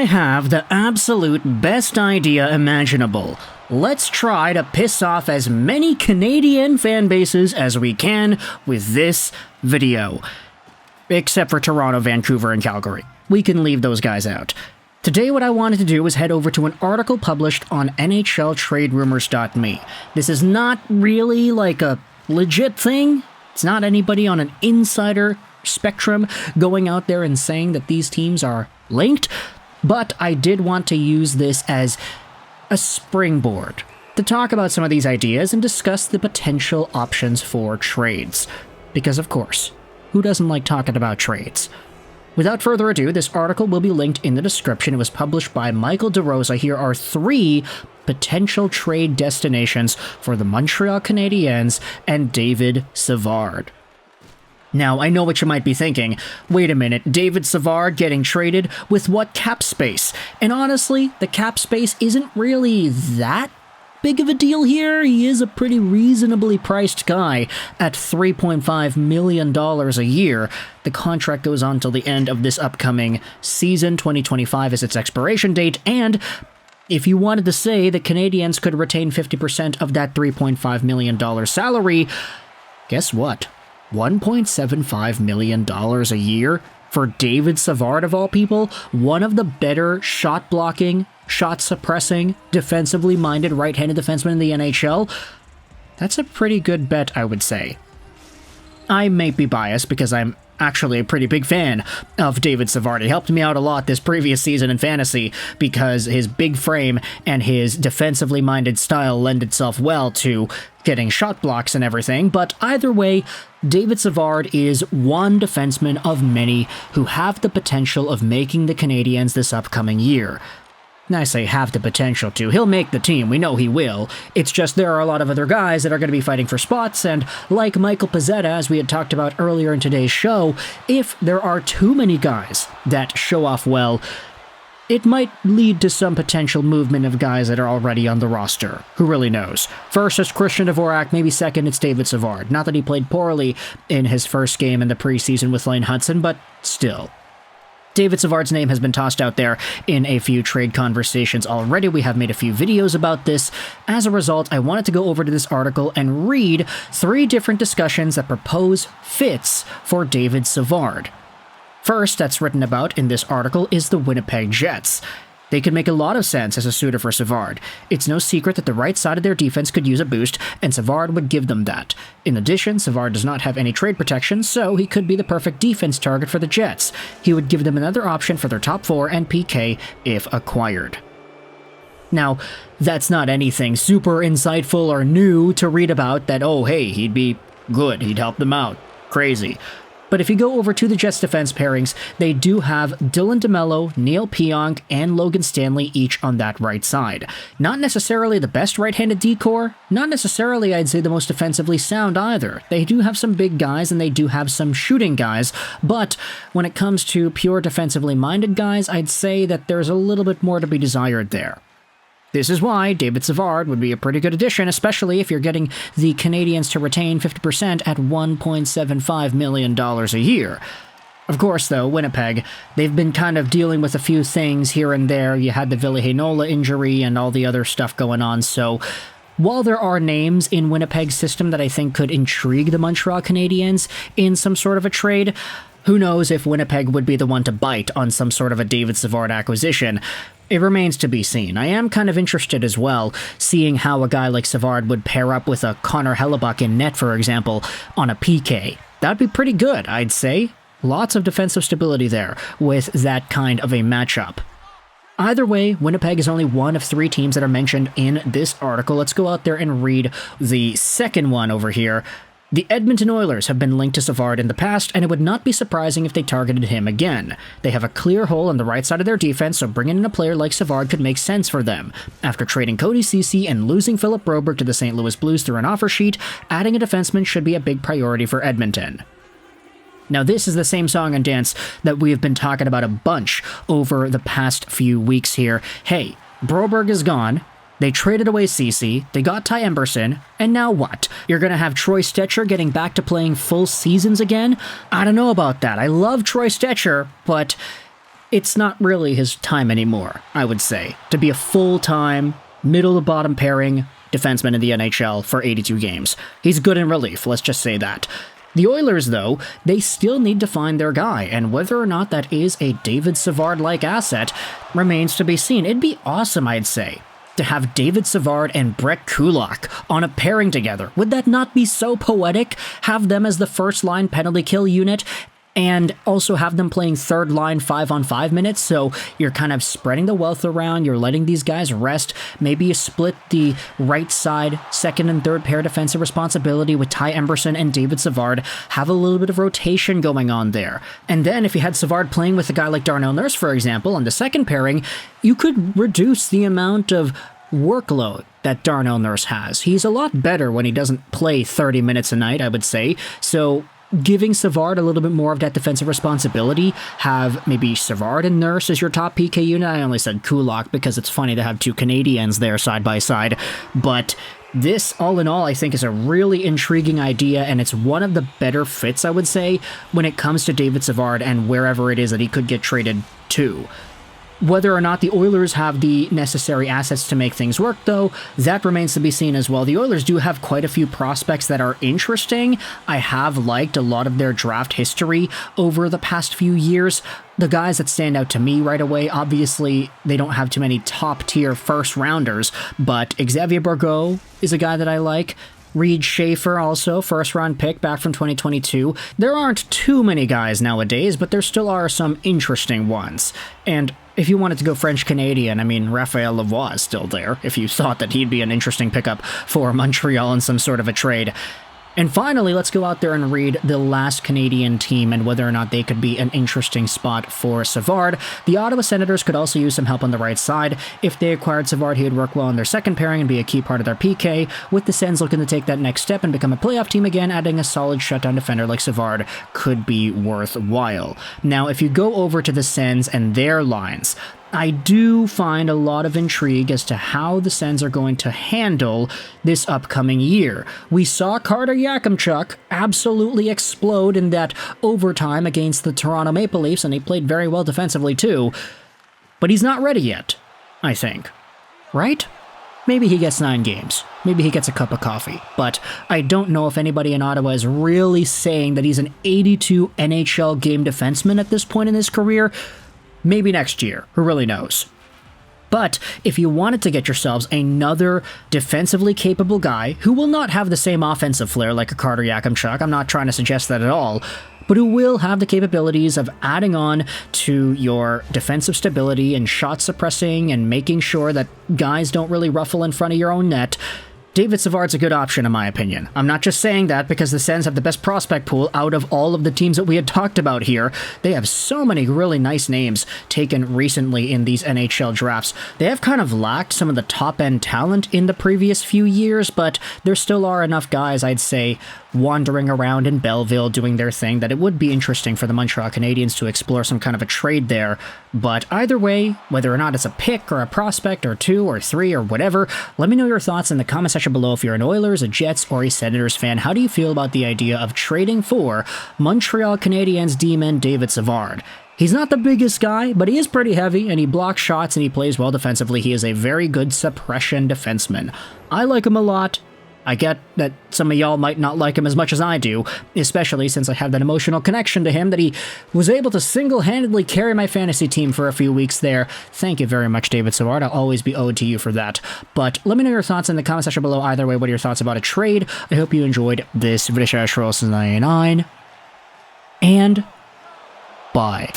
I have the absolute best idea imaginable. Let's try to piss off as many Canadian fan bases as we can with this video. Except for Toronto, Vancouver, and Calgary. We can leave those guys out. Today what I wanted to do was head over to an article published on NHLTradeRumors.me. This is not really like a legit thing. It's not anybody on an insider spectrum going out there and saying that these teams are linked. But I did want to use this as a springboard to talk about some of these ideas and discuss the potential options for trades. Because of course, who doesn't like talking about trades? Without further ado, this article will be linked in the description. It was published by Michael DeRosa. Here are 3 potential trade destinations for the Montreal Canadiens and David Savard. Now, I know what you might be thinking. Wait a minute, David Savard getting traded with what cap space? And honestly, the cap space isn't really that big of a deal here. He is a pretty reasonably priced guy at $3.5 million a year. The contract goes on till the end of this upcoming season. 2025 is its expiration date, and if you wanted to say the Canadiens could retain 50% of that $3.5 million salary, guess what? $1.75 million a year for David Savard, of all people, one of the better shot-blocking, shot-suppressing, defensively-minded right-handed defensemen in the NHL. That's a pretty good bet, I would say. I may be biased because I'm actually a pretty big fan of David Savard. He helped me out a lot this previous season in fantasy because his big frame and his defensively minded style lend itself well to getting shot blocks and everything. But either way, David Savard is one defenseman of many who have the potential of making the Canadiens this upcoming year. And I say have the potential to. He'll make the team. We know he will. It's just there are a lot of other guys that are going to be fighting for spots, and like Michael Pezzetta, as we had talked about earlier in today's show, if there are too many guys that show off well, it might lead to some potential movement of guys that are already on the roster. Who really knows? First, it's Christian Dvorak. Maybe second, it's David Savard. Not that he played poorly in his first game in the preseason with Lane Hudson, but still. David Savard's name has been tossed out there in a few trade conversations already. We have made a few videos about this. As a result, I wanted to go over to this article and read 3 different discussions that propose fits for David Savard. First, that's written about in this article is the Winnipeg Jets. They could make a lot of sense as a suitor for Savard. It's no secret that the right side of their defense could use a boost, and Savard would give them that. In addition, Savard does not have any trade protection, so he could be the perfect defense target for the Jets. He would give them another option for their top 4 and PK if acquired. Now, that's not anything super insightful or new to read about that, oh hey, he'd be good, he'd help them out. Crazy. But if you go over to the Jets defense pairings, they do have Dylan DeMello, Neil Pionk, and Logan Stanley each on that right side. Not necessarily the best right-handed D-core, not necessarily, I'd say, the most defensively sound either. They do have some big guys and they do have some shooting guys, but when it comes to pure defensively minded guys, I'd say that there's a little bit more to be desired there. This is why David Savard would be a pretty good addition, especially if you're getting the Canadiens to retain 50% at $1.75 million a year. Of course, though, Winnipeg, they've been kind of dealing with a few things here and there. You had the Ville Heinola injury and all the other stuff going on, so while there are names in Winnipeg's system that I think could intrigue the Montreal Canadiens in some sort of a trade, who knows if Winnipeg would be the one to bite on some sort of a David Savard acquisition. It remains to be seen. I am kind of interested as well, seeing how a guy like Savard would pair up with a Connor Hellebuck in net, for example, on a PK. That'd be pretty good, I'd say. Lots of defensive stability there with that kind of a matchup. Either way, Winnipeg is only one of 3 teams that are mentioned in this article. Let's go out there and read the second one over here. The Edmonton Oilers have been linked to Savard in the past, and it would not be surprising if they targeted him again. They have a clear hole on the right side of their defense, so bringing in a player like Savard could make sense for them. After trading Cody Ceci and losing Philip Broberg to the St. Louis Blues through an offer sheet, adding a defenseman should be a big priority for Edmonton. Now, this is the same song and dance that we have been talking about a bunch over the past few weeks here. Hey, Broberg is gone. They traded away Ceci, they got Ty Emberson, and now what? You're going to have Troy Stecher getting back to playing full seasons again? I don't know about that. I love Troy Stecher, but it's not really his time anymore, I would say, to be a full-time, middle-to-bottom pairing defenseman in the NHL for 82 games. He's good in relief, let's just say that. The Oilers, though, they still need to find their guy, and whether or not that is a David Savard-like asset remains to be seen. It'd be awesome, I'd say, to have David Savard and Brett Kulak on a pairing together. Would that not be so poetic? Have them as the first-line penalty kill unit, and also have them playing third line 5-on-5 minutes, so you're kind of spreading the wealth around, you're letting these guys rest. Maybe you split the right side, second and third pair defensive responsibility with Ty Emberson and David Savard, have a little bit of rotation going on there. And then if you had Savard playing with a guy like Darnell Nurse, for example, on the second pairing, you could reduce the amount of workload that Darnell Nurse has. He's a lot better when he doesn't play 30 minutes a night, I would say, so giving Savard a little bit more of that defensive responsibility, have maybe Savard and Nurse as your top PK unit. I only said Kulak because it's funny to have two Canadiens there side by side, but this, all in all, I think is a really intriguing idea, and it's one of the better fits, I would say, when it comes to David Savard and wherever it is that he could get traded to. Whether or not the Oilers have the necessary assets to make things work, though, that remains to be seen as well. The Oilers do have quite a few prospects that are interesting. I have liked a lot of their draft history over the past few years. The guys that stand out to me right away, obviously, they don't have too many top-tier first-rounders, but Xavier Bourgault is a guy that I like. Reed Schaefer, also, first-round pick back from 2022. There aren't too many guys nowadays, but there still are some interesting ones. And if you wanted to go French-Canadian, I mean, Raphael Lavoie is still there, if you thought that he'd be an interesting pickup for Montreal in some sort of a trade. And finally, let's go out there and read the last Canadian team and whether or not they could be an interesting spot for Savard. The Ottawa Senators could also use some help on the right side. If they acquired Savard, he would work well in their second pairing and be a key part of their PK, with the Sens looking to take that next step and become a playoff team again. Adding a solid shutdown defender like Savard could be worthwhile. Now, if you go over to the Sens and their lines, I do find a lot of intrigue as to how the Sens are going to handle this upcoming year. We saw Carter Yakemchuk absolutely explode in that overtime against the Toronto Maple Leafs, and he played very well defensively too, but he's not ready yet, I think. Right? Maybe he gets 9 games. Maybe he gets a cup of coffee. But I don't know if anybody in Ottawa is really saying that he's an 82 NHL game defenseman at this point in his career. Maybe next year, who really knows. But if you wanted to get yourselves another defensively capable guy who will not have the same offensive flair like a Carter Yakemchuk, I'm not trying to suggest that at all, but who will have the capabilities of adding on to your defensive stability and shot suppressing and making sure that guys don't really ruffle in front of your own net, David Savard's a good option, in my opinion. I'm not just saying that because the Sens have the best prospect pool out of all of the teams that we had talked about here. They have so many really nice names taken recently in these NHL drafts. They have kind of lacked some of the top-end talent in the previous few years, but there still are enough guys, I'd say, wandering around in Belleville doing their thing that it would be interesting for the Montreal Canadiens to explore some kind of a trade there. But either way, whether or not it's a pick or a prospect or 2 or 3 or whatever, let me know your thoughts in the comment section below. If you're an Oilers, a Jets, or a Senators fan, how do you feel about the idea of trading for Montreal Canadiens D-man David Savard? He's not the biggest guy, but he is pretty heavy, and he blocks shots, and he plays well defensively. He is a very good suppression defenseman. I like him a lot. I get that some of y'all might not like him as much as I do, especially since I have that emotional connection to him that he was able to single-handedly carry my fantasy team for a few weeks there. Thank you very much, David Savard. I'll always be owed to you for that. But let me know your thoughts in the comment section below. Either way, what are your thoughts about a trade? I hope you enjoyed this video. And bye.